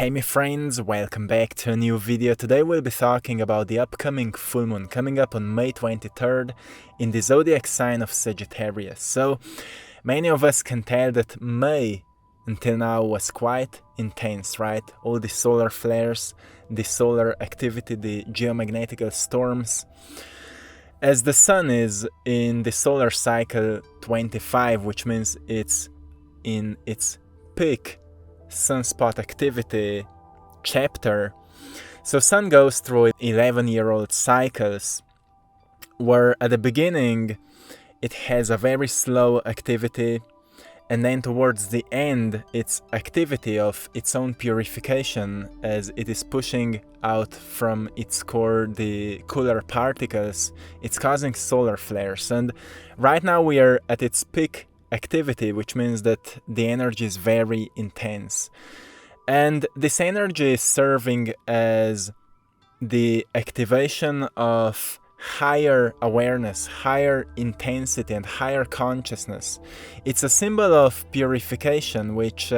Hey my friends, welcome back to a new video. Today we'll be talking about the upcoming full moon coming up on May 23rd in the zodiac sign of Sagittarius. So many of us can tell that May until now was quite intense, right? All the solar flares, the solar activity, the geomagnetical storms. As the sun is in the solar cycle 25, which means it's in its peak sunspot activity chapter. So sun goes through 11-year-old cycles where at the beginning it has a very slow activity, and then towards the end its activity of its own purification as it is pushing out from its core the cooler particles, it's causing solar flares. And right now we are at its peak activity, which means that the energy is very intense. And this energy is serving as the activation of higher awareness, higher intensity, and higher consciousness. It's a symbol of purification, which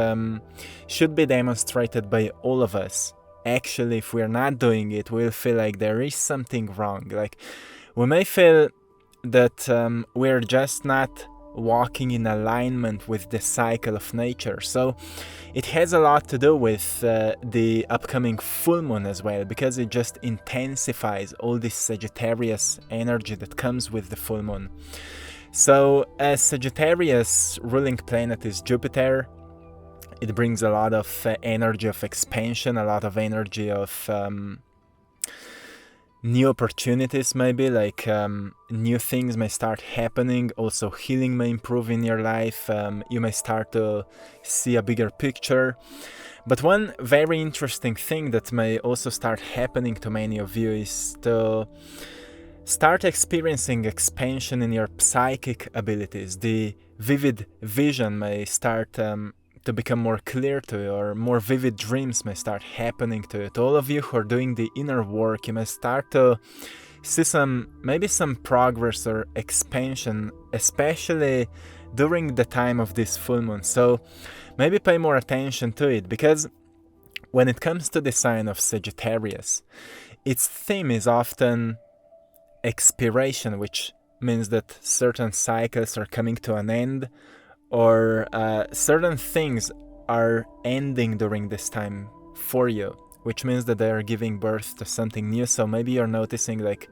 should be demonstrated by all of us. Actually, if we're not doing it, we'll feel like there is something wrong. Like, we may feel that we're just not walking in alignment with the cycle of nature. So it has a lot to do with the upcoming full moon as well, because it just intensifies all this Sagittarius energy that comes with the full moon. So as Sagittarius ruling planet is Jupiter, it brings a lot of energy of expansion, a lot of energy of new opportunities, maybe like new things may start happening. Also healing may improve in your life. You may start to see a bigger picture. But one very interesting thing that may also start happening to many of you is to start experiencing expansion in your psychic abilities. The vivid vision may start to become more clear to you, or more vivid dreams may start happening to you. To all of you who are doing the inner work, you may start to see maybe some progress or expansion, especially during the time of this full moon. So maybe pay more attention to it, because when it comes to the sign of Sagittarius, its theme is often expiration, which means that certain cycles are coming to an end, or certain things are ending during this time for you, which means that they are giving birth to something new. So maybe you're noticing, like,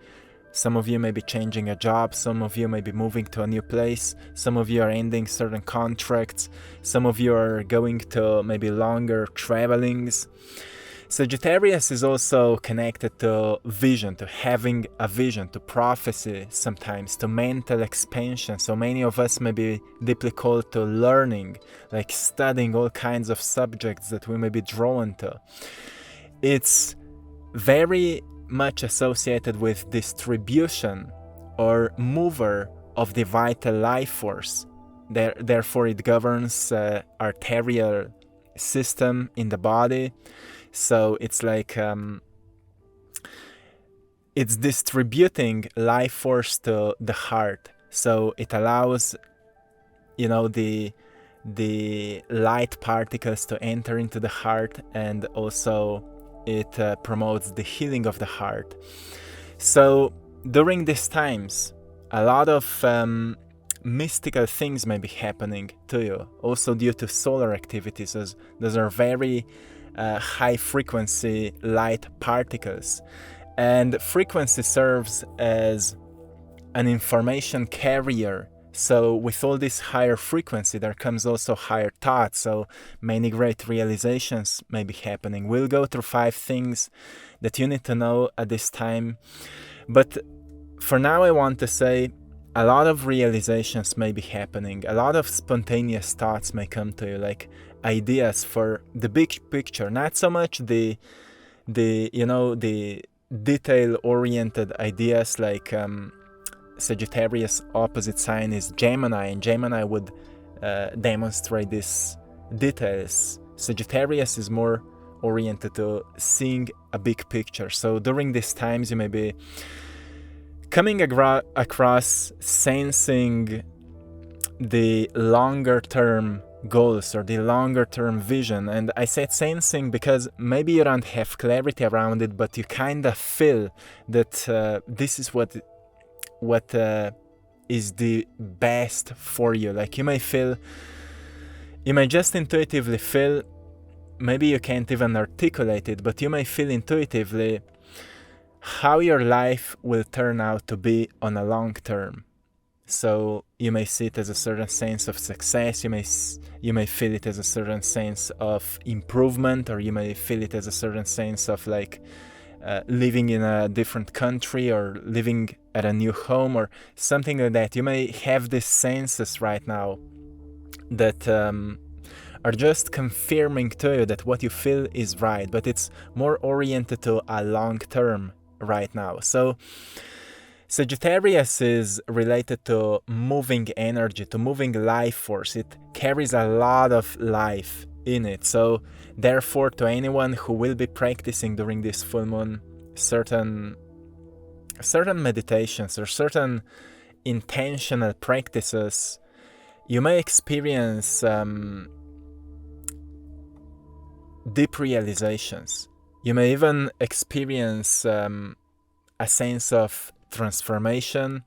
some of you may be changing a job, some of you may be moving to a new place, some of you are ending certain contracts, some of you are going to maybe longer travelings. Sagittarius is also connected to vision, to having a vision, to prophecy sometimes, to mental expansion. So many of us may be deeply called to learning, like studying all kinds of subjects that we may be drawn to. It's very much associated with distribution or mover of the vital life force. Therefore, it governs arterial system in the body. So it's like it's distributing life force to the heart. So it allows, the light particles to enter into the heart, and also it promotes the healing of the heart. So during these times, a lot of mystical things may be happening to you, also due to solar activities, as those are very high frequency light particles, and frequency serves as an information carrier. So with all this higher frequency there comes also higher thought, so many great realizations may be happening. We'll go through 5 things that you need to know at this time, but for now I want to say a lot of realizations may be happening, a lot of spontaneous thoughts may come to you, like ideas for the big picture, not so much the detail-oriented ideas. Like Sagittarius opposite sign is Gemini, and Gemini would demonstrate these details. Sagittarius is more oriented to seeing a big picture. So during these times you may be coming across sensing the longer term goals or the longer term vision. And I said sensing because maybe you don't have clarity around it, but you kind of feel that this is what is the best for you. Like you may just intuitively feel, maybe you can't even articulate it, but you may feel intuitively how your life will turn out to be on a long term. So you may see it as a certain sense of success, you may feel it as a certain sense of improvement, or you may feel it as a certain sense of like living in a different country or living at a new home or something like that. You may have these senses right now that are just confirming to you that what you feel is right, but it's more oriented to a long term right now. So Sagittarius is related to moving energy, to moving life force. It carries a lot of life in it. So therefore, to anyone who will be practicing during this full moon certain meditations or certain intentional practices, you may experience deep realizations. You may even experience a sense of transformation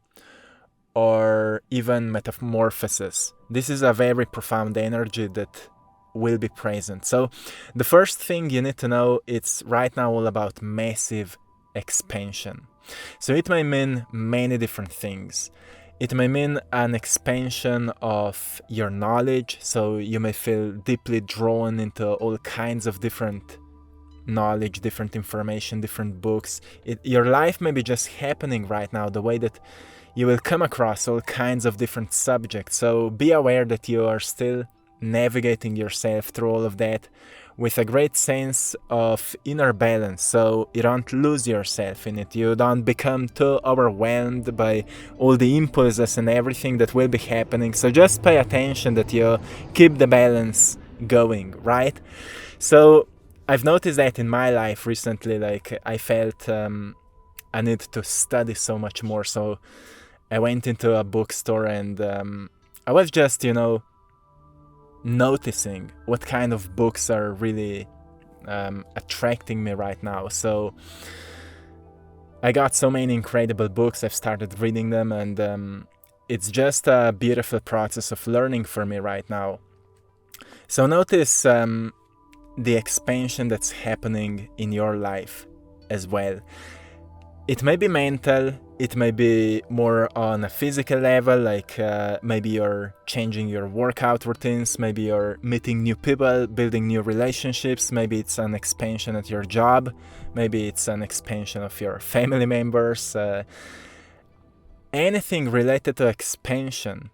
or even metamorphosis. This is a very profound energy that will be present. So the first thing you need to know, it's right now all about massive expansion. So it may mean many different things. It may mean an expansion of your knowledge, so you may feel deeply drawn into all kinds of different knowledge, different information, different books. Your life may be just happening right now the way that you will come across all kinds of different subjects. So be aware that you are still navigating yourself through all of that with a great sense of inner balance, so you don't lose yourself in it. You don't become too overwhelmed by all the impulses and everything that will be happening. So just pay attention that you keep the balance going, right? So I've noticed that in my life recently, like I felt I need to study so much more. So I went into a bookstore and I was just, noticing what kind of books are really attracting me right now. So I got so many incredible books. I've started reading them, and it's just a beautiful process of learning for me right now. So notice the expansion that's happening in your life as well. It may be mental, it may be more on a physical level, like maybe you're changing your workout routines, maybe you're meeting new people, building new relationships, maybe it's an expansion at your job, maybe it's an expansion of your family members. Anything related to expansion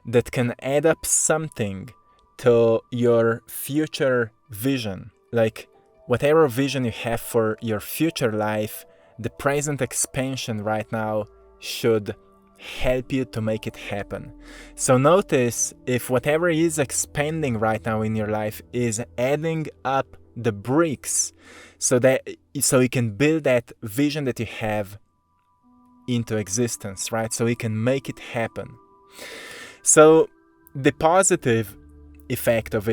that can add up something to your future vision, like whatever vision you have for your future life, the present expansion right now should help you to make it happen. So notice if whatever is expanding right now in your life is adding up the bricks so you can build that vision that you have into existence, right? So you can make it happen. So the positive effect of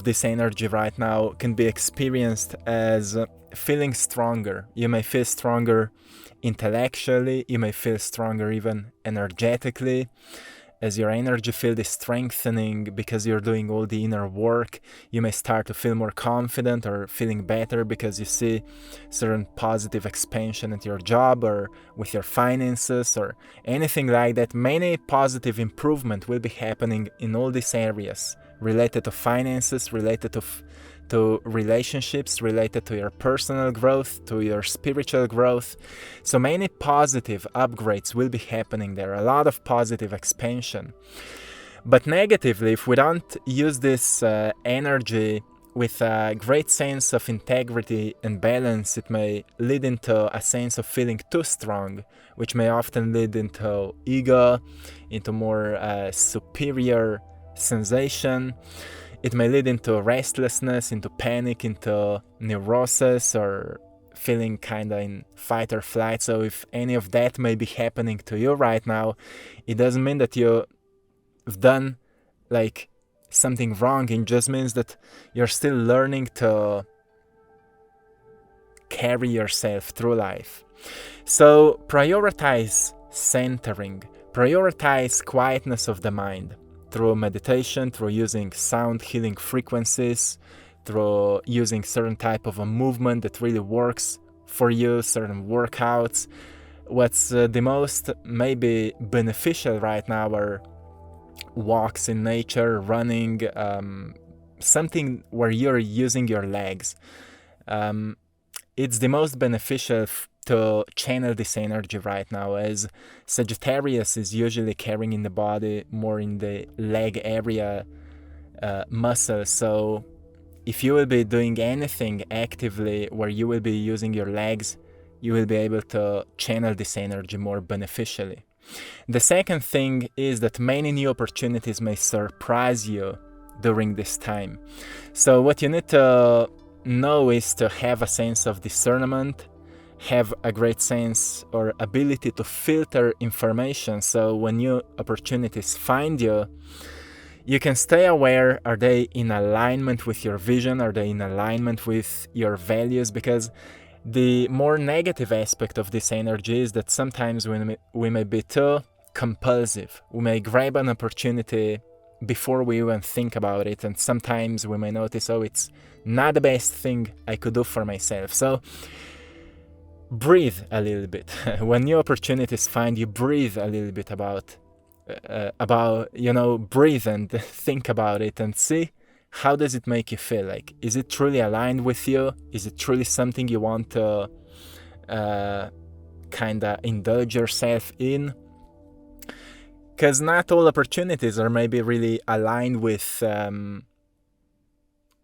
this energy right now can be experienced as feeling stronger. You may feel stronger intellectually, you may feel stronger even energetically, as your energy field is strengthening because you're doing all the inner work. You may start to feel more confident or feeling better because you see certain positive expansion at your job or with your finances or anything like that. Many positive improvement will be happening in all these areas related to finances, related to relationships, related to your personal growth, to your spiritual growth. So many positive upgrades will be happening there, a lot of positive expansion. But negatively, if we don't use this energy with a great sense of integrity and balance, it may lead into a sense of feeling too strong, which may often lead into ego, into more superior sensation. It may lead into restlessness, into panic, into neurosis, or feeling kind of in fight or flight. So if any of that may be happening to you right now, it doesn't mean that you've done like something wrong. It just means that you're still learning to carry yourself through life. So prioritize centering, prioritize quietness of the mind through meditation, through using sound healing frequencies, through using certain type of a movement that really works for you, certain workouts. What's the most maybe beneficial right now are walks in nature, running, something where you're using your legs. It's the most beneficial to channel this energy right now, as Sagittarius is usually carrying in the body more in the leg area muscle. So if you will be doing anything actively where you will be using your legs, you will be able to channel this energy more beneficially. The second thing is that many new opportunities may surprise you during this time. So what you need to know is to have a sense of discernment, have a great sense or ability to filter information. So when new opportunities find you, you can stay aware, are they in alignment with your vision? Are they in alignment with your values? Because the more negative aspect of this energy is that sometimes we may be too compulsive. We may grab an opportunity before we even think about it, and sometimes we may notice, oh, it's not the best thing I could do for myself. So breathe a little bit. When new opportunities find you, breathe a little bit about breathe and think about it and see, how does it make you feel? Like, is it truly aligned with you? Is it truly something you want to kind of indulge yourself in? Because not all opportunities are maybe really aligned with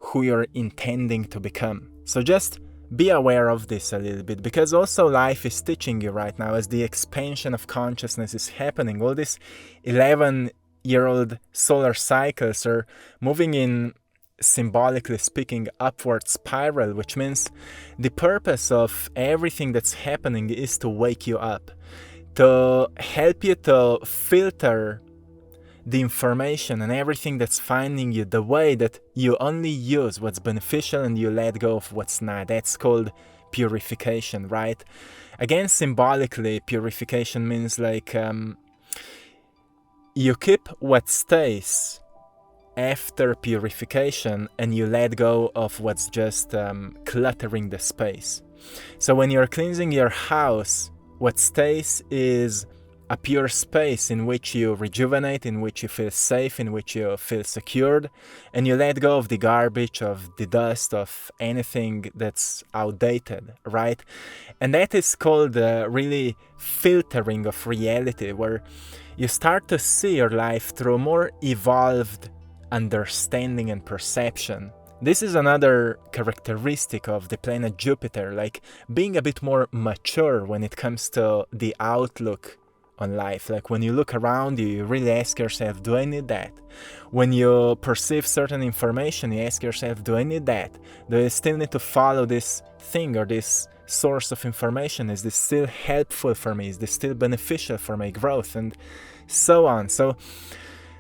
who you're intending to become. So just be aware of this a little bit, because also life is teaching you right now as the expansion of consciousness is happening. All these 11-year-old solar cycles are moving in, symbolically speaking, upward spiral, which means the purpose of everything that's happening is to wake you up, to help you to filter the information and everything that's finding you the way that you only use what's beneficial and you let go of what's not. That's called purification, right? Again, symbolically, purification means like you keep what stays after purification and you let go of what's just cluttering the space. So when you're cleansing your house, what stays is a pure space in which you rejuvenate, in which you feel safe, in which you feel secured, and you let go of the garbage, of the dust, of anything that's outdated, right? And that is called really filtering of reality, where you start to see your life through more evolved understanding and perception. This is another characteristic of the planet Jupiter, like being a bit more mature when it comes to the outlook on life. Like when you look around you, you really ask yourself, do I need that? When you perceive certain information, you ask yourself, do I need that? Do I still need to follow this thing or this source of information? Is this still helpful for me? Is this still beneficial for my growth? And so on. So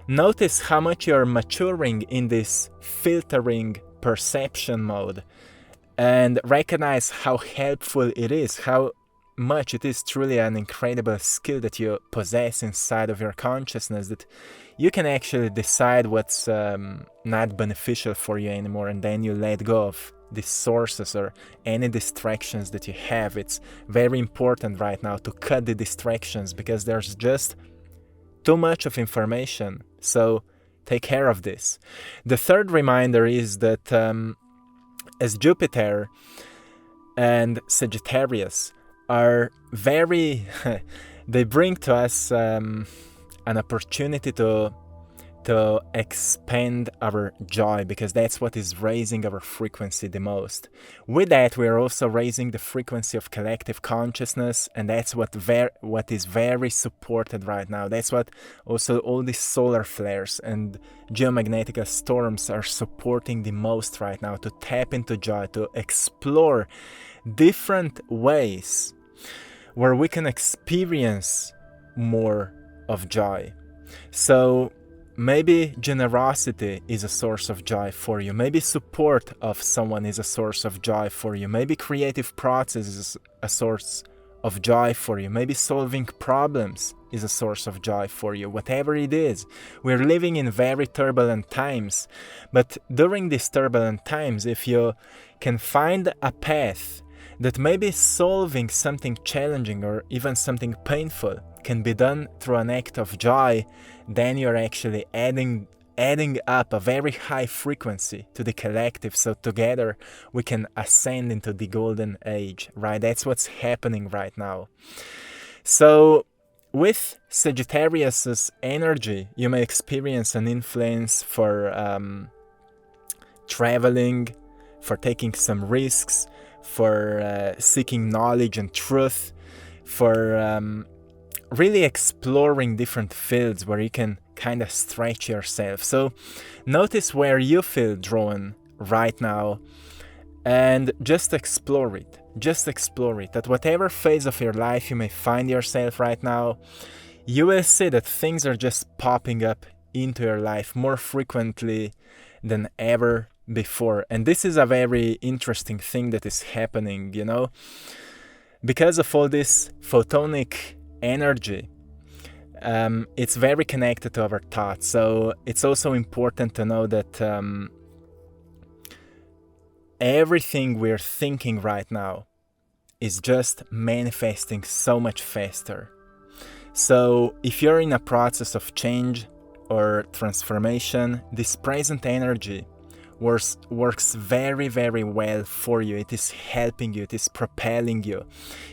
notice how much you're maturing in this filtering perception mode, and recognize how helpful it is, how much it is truly an incredible skill that you possess inside of your consciousness, that you can actually decide what's not beneficial for you anymore, and then you let go of these sources or any distractions that you have. It's very important right now to cut the distractions, because there's just too much of information. So take care of this. The third reminder is that as Jupiter and Sagittarius are very, they bring to us an opportunity to expand our joy, because that's what is raising our frequency the most. With that, we are also raising the frequency of collective consciousness, and that's what is very supported right now. That's what also all these solar flares and geomagnetic storms are supporting the most right now, to tap into joy, to explore different ways where we can experience more of joy. So maybe generosity is a source of joy for you. Maybe support of someone is a source of joy for you. Maybe creative process is a source of joy for you. Maybe solving problems is a source of joy for you. Whatever it is, we're living in very turbulent times. But during these turbulent times, if you can find a path that maybe solving something challenging or even something painful can be done through an act of joy, then you're actually adding up a very high frequency to the collective, so together we can ascend into the golden age, right? That's what's happening right now. So with Sagittarius's energy, you may experience an influence for traveling, for taking some risks, for seeking knowledge and truth, for really exploring different fields where you can kind of stretch yourself. So notice where you feel drawn right now and just explore it. Just explore it. At whatever phase of your life you may find yourself right now, you will see that things are just popping up into your life more frequently than ever before. And this is a very interesting thing that is happening, you know, because of all this photonic energy. It's very connected to our thoughts. So it's also important to know that everything we're thinking right now is just manifesting so much faster. So if you're in a process of change or transformation, this present energy works very, very well for you. It is helping you, it is propelling you,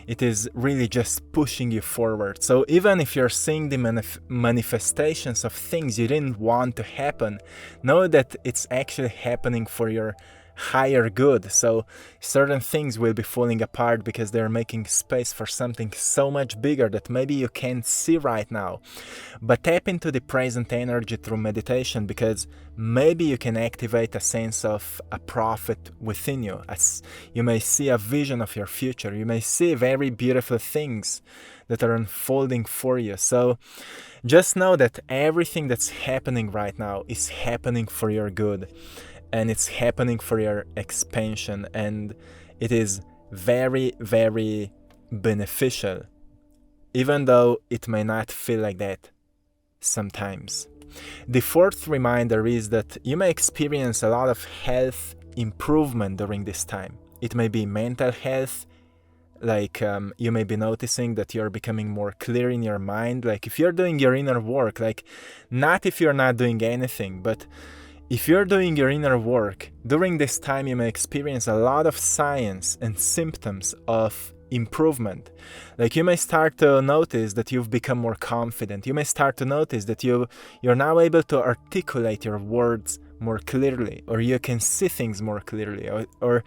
it is really just pushing you forward. So even if you're seeing the manifestations of things you didn't want to happen, know that it's actually happening for your higher good. So certain things will be falling apart because they're making space for something so much bigger that maybe you can't see right now. But tap into the present energy through meditation, because maybe you can activate a sense of a prophet within you. As you may see a vision of your future, you may see very beautiful things that are unfolding for you. So just know that everything that's happening right now is happening for your good. And it's happening for your expansion, and it is very, very beneficial, even though it may not feel like that sometimes. The fourth reminder is that you may experience a lot of health improvement during this time. It may be mental health, like you may be noticing that you're becoming more clear in your mind, like if you're doing your inner work, like not if you're not doing anything, but if you're doing your inner work, during this time you may experience a lot of signs and symptoms of improvement. Like you may start to notice that you've become more confident. You may start to notice that you're now able to articulate your words more clearly, or you can see things more clearly, or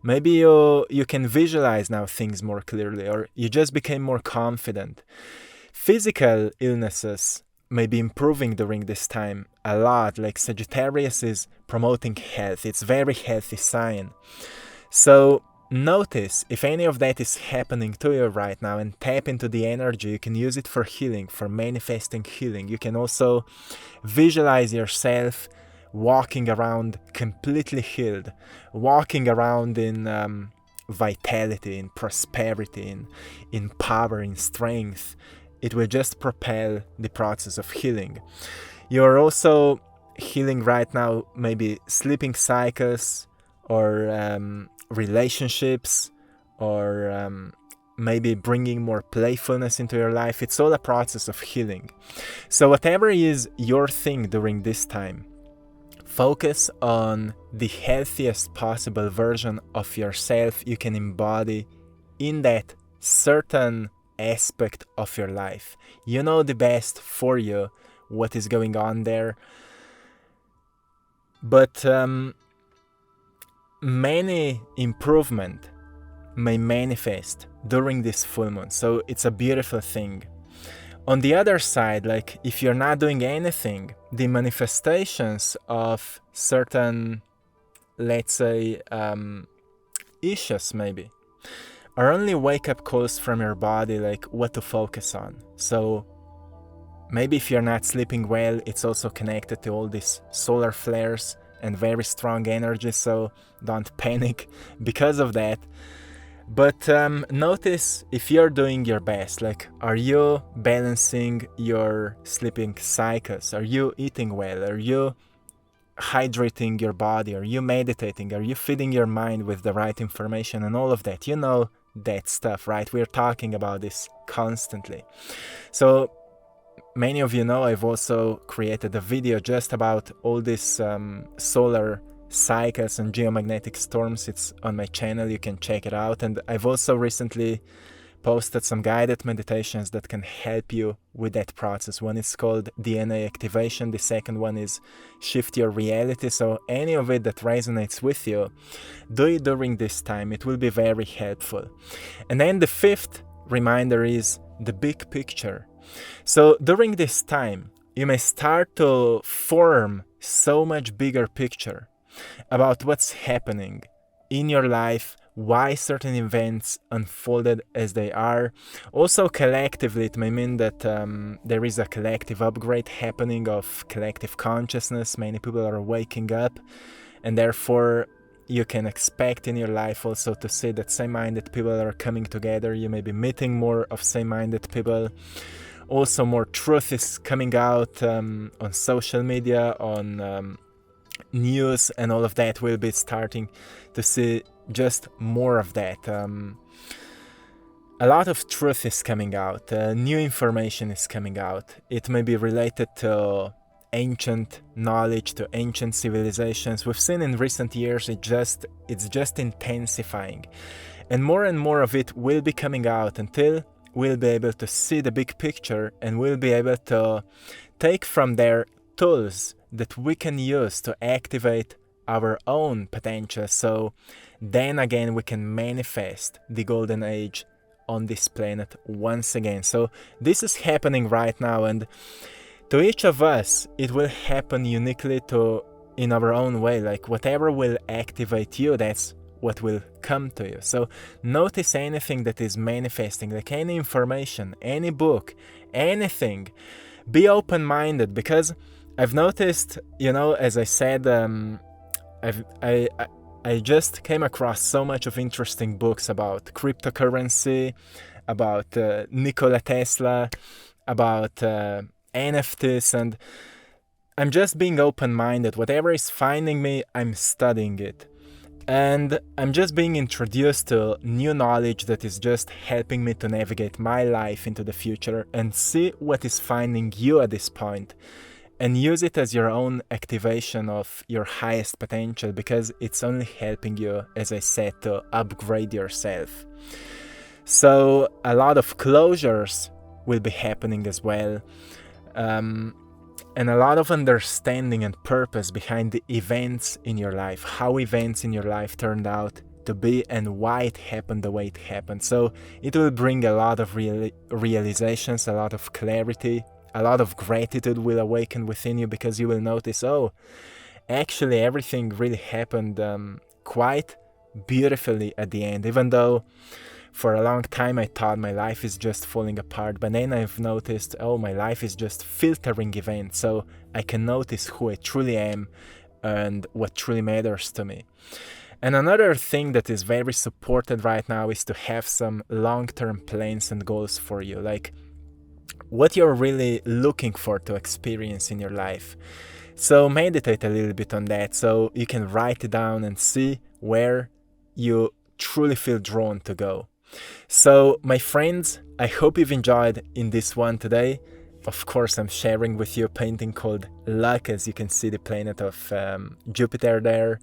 maybe you can visualize now things more clearly, or you just became more confident. Physical illnesses may be improving during this time a lot. Like Sagittarius is promoting health. It's very healthy sign. So notice if any of that is happening to you right now and tap into the energy. You can use it for healing, for manifesting healing. You can also visualize yourself walking around completely healed, walking around in vitality, in prosperity, in power, in strength. It will just propel the process of healing. You're also healing right now maybe sleeping cycles, or relationships, or maybe bringing more playfulness into your life. It's all a process of healing. So whatever is your thing during this time, focus on the healthiest possible version of yourself you can embody in that certain aspect of your life. You know the best for you, what is going on there. But many improvement may manifest during this full moon, so it's a beautiful thing. On the other side, like if you're not doing anything, the manifestations of certain, let's say, issues maybe are only wake-up calls from your body, like what to focus on. So maybe if you're not sleeping well, it's also connected to all these solar flares and very strong energy, so don't panic because of that. But notice if you're doing your best, like, are you balancing your sleeping cycles? Are you eating well? Are you hydrating your body? Are you meditating? Are you feeding your mind with the right information and all of that? You know that stuff, right? We're talking about this constantly. So many of you know I've also created a video just about all these solar cycles and geomagnetic storms. It's on my channel, you can check it out. And I've also recently posted some guided meditations that can help you with that process. One is called DNA activation, the second one is shift your reality. So any of it that resonates with you, do it during this time. It will be very helpful. And then the fifth reminder is the big picture. So during this time, you may start to form so much bigger picture about what's happening in your life, why certain events unfolded as they are. Also collectively, it may mean that there is a collective upgrade happening of collective consciousness. Many people are waking up, and therefore you can expect in your life also to see that same-minded people are coming together. You may be meeting more of same-minded people. Also more truth is coming out on social media, on news, and all of that. We'll be starting to see just more of that. A lot of truth is coming out, new information is coming out. It may be related to ancient knowledge, to ancient civilizations. We've seen in recent years it's just intensifying, and more of it will be coming out until we'll be able to see the big picture, and we'll be able to take from there tools that we can use to activate our own potential. So then again we can manifest the golden age on this planet once again. So this is happening right now, and to each of us it will happen uniquely in our own way. Like whatever will activate you, that's what will come to you. So notice anything that is manifesting, like any information, any book, anything. Be open-minded, because I've noticed, as I said, I just came across so much of interesting books about cryptocurrency, about Nikola Tesla, about NFTs, and I'm just being open-minded. Whatever is finding me, I'm studying it. And I'm just being introduced to new knowledge that is just helping me to navigate my life into the future, and see what is finding you at this point, and use it as your own activation of your highest potential, because it's only helping you, as I said, to upgrade yourself. So a lot of closures will be happening as well. And a lot of understanding and purpose behind the events in your life, how events in your life turned out to be, and why it happened the way it happened. So it will bring a lot of realizations, a lot of clarity, a lot of gratitude will awaken within you, because you will notice, oh, actually everything really happened quite beautifully at the end, even though for a long time I thought my life is just falling apart. But then I've noticed, oh, my life is just filtering events, so I can notice who I truly am and what truly matters to me. And another thing that is very supported right now is to have some long-term plans and goals for you, like what you're really looking for to experience in your life. So meditate a little bit on that, so you can write it down and see where you truly feel drawn to go. So my friends, I hope you've enjoyed in this one today. Of course, I'm sharing with you a painting called Luck, as you can see the planet of Jupiter there.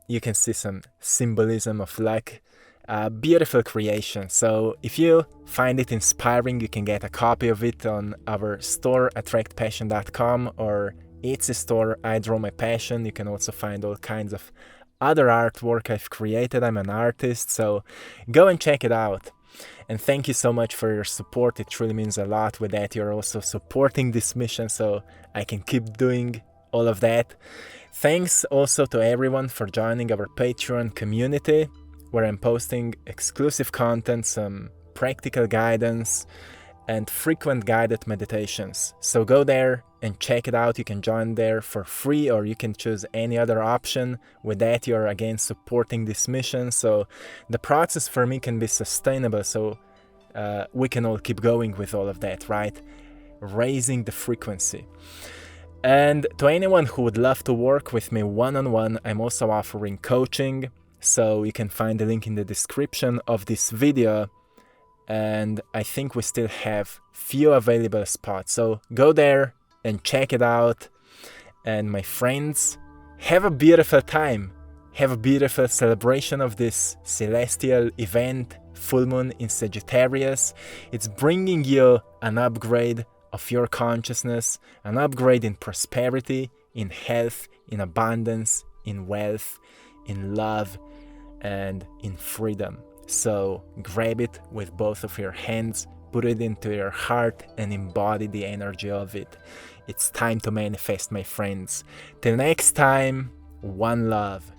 You can see some symbolism of luck. Beautiful creation. So if you find it inspiring, you can get a copy of it on our store, AttractPassion.com, or it's a store, I Draw My Passion. You can also find all kinds of other artwork I've created. I'm an artist, so go and check it out. And thank you so much for your support. It truly means a lot. With that, you're also supporting this mission, so I can keep doing all of that. Thanks also to everyone for joining our Patreon community, where I'm posting exclusive content, some practical guidance, and frequent guided meditations. So go there and check it out. You can join there for free, or you can choose any other option. With that, you're again supporting this mission, so the process for me can be sustainable, so we can all keep going with all of that, right? Raising the frequency. And to anyone who would love to work with me one-on-one, I'm also offering coaching, so you can find the link in the description of this video. And I think we still have few available spots, so go there and check it out. And my friends, have a beautiful time. Have a beautiful celebration of this celestial event, full moon in Sagittarius. It's bringing you an upgrade of your consciousness, an upgrade in prosperity, in health, in abundance, in wealth, in love, and in freedom. So grab it with both of your hands, put it into your heart, and embody the energy of it. It's time to manifest, my friends. Till next time, one love.